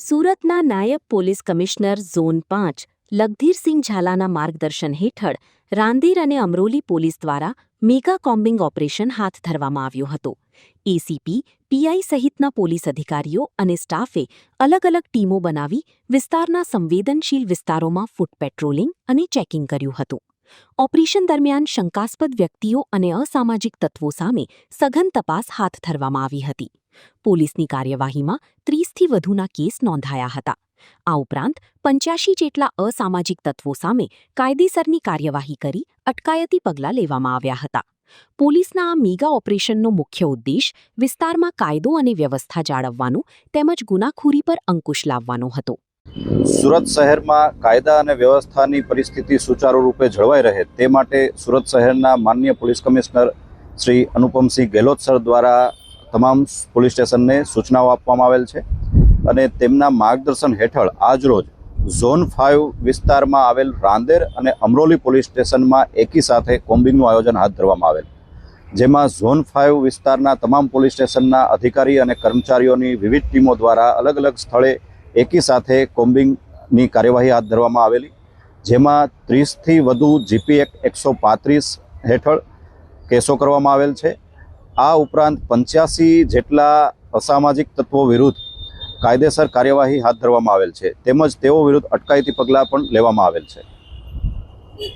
સુરતના નાયબ police commissioner zone 5 Lagdhirsinh ઝાલાના માર્ગદર્શન હેઠળ રાંદેર અને અમરોલી પોલીસ દ્વારા મેગા કોમ્બિંગ ઓપરેશન હાથ ધરવામાં આવ્યું હતું. એસીપી, પીઆઈ સહિતના પોલીસ અધિકારીઓ અને સ્ટાફે અલગ અલગ ટીમો બનાવી વિસ્તારના સંવેદનશીલ વિસ્તારોમાં ફૂટ પેટ્રોલિંગ અને ચેકિંગ કર્યું હતું. ઓપરેશન દરમિયાન શંકાસ્પદ વ્યક્તિઓ અને અસામાજિક તત્વો સામે સઘન તપાસ હાથ ધરવામાં આવી હતી. પોલીસની કાર્યવાહીમાં 30થી વધુના કેસ નોંધાયા હતા. આ ઉપરાંત 85 જેટલા અસામાજિક તત્વો સામે કાયદેસરની કાર્યવાહી કરી અટકાયતી પગલાં લેવામાં આવ્યા હતા. પોલીસના આ મેગા ઓપરેશનનો મુખ્ય ઉદ્દેશ વિસ્તારમાં કાયદો અને વ્યવસ્થા જાળવવાનો તેમજ ગુનાખોરી પર અંકુશ લાવવાનો હતો. સુરત શહેરમાં કાયદા અને વ્યવસ્થાની પરિસ્થિતિ સુચારુ રૂપે જળવાઈ રહે તે માટે સુરત શહેરના માનનીય police commissioner Shri Anupamsinh Gehlot sir દ્વારા તમામ પોલીસ સ્ટેશનને સૂચનાઓ આપવામાં આવેલ છે અને તેમના માર્ગદર્શન હેઠળ આજરોજ ઝોન 5 વિસ્તારમાં આવેલ રાંદેર અને અમરોલી પોલીસ સ્ટેશનમાં એકી સાથે કોમ્બિંગનું આયોજન હાથ ધરવામાં આવેલ, જેમાં ઝોન 5 વિસ્તારના તમામ પોલીસ સ્ટેશનના અધિકારી અને કર્મચારીઓની વિવિધ ટીમો દ્વારા અલગ અલગ સ્થળે એકી સાથે કોમ્બિંગની કાર્યવાહી હાથ ધરવામાં આવેલી, જેમાં 30થી વધુ જીપી એક્ટ 135 હેઠળ કેસો કરવામાં આવેલ છે. આ ઉપરાંત 85 જેટલા અસામાજિક તત્વો વિરુદ્ધ કાયદેસર કાર્યવાહી હાથ ધરવામાં આવેલ છે તેમજ તેઓ વિરુદ્ધ અટકાયતી પગલાં પણ લેવામાં આવેલ છે.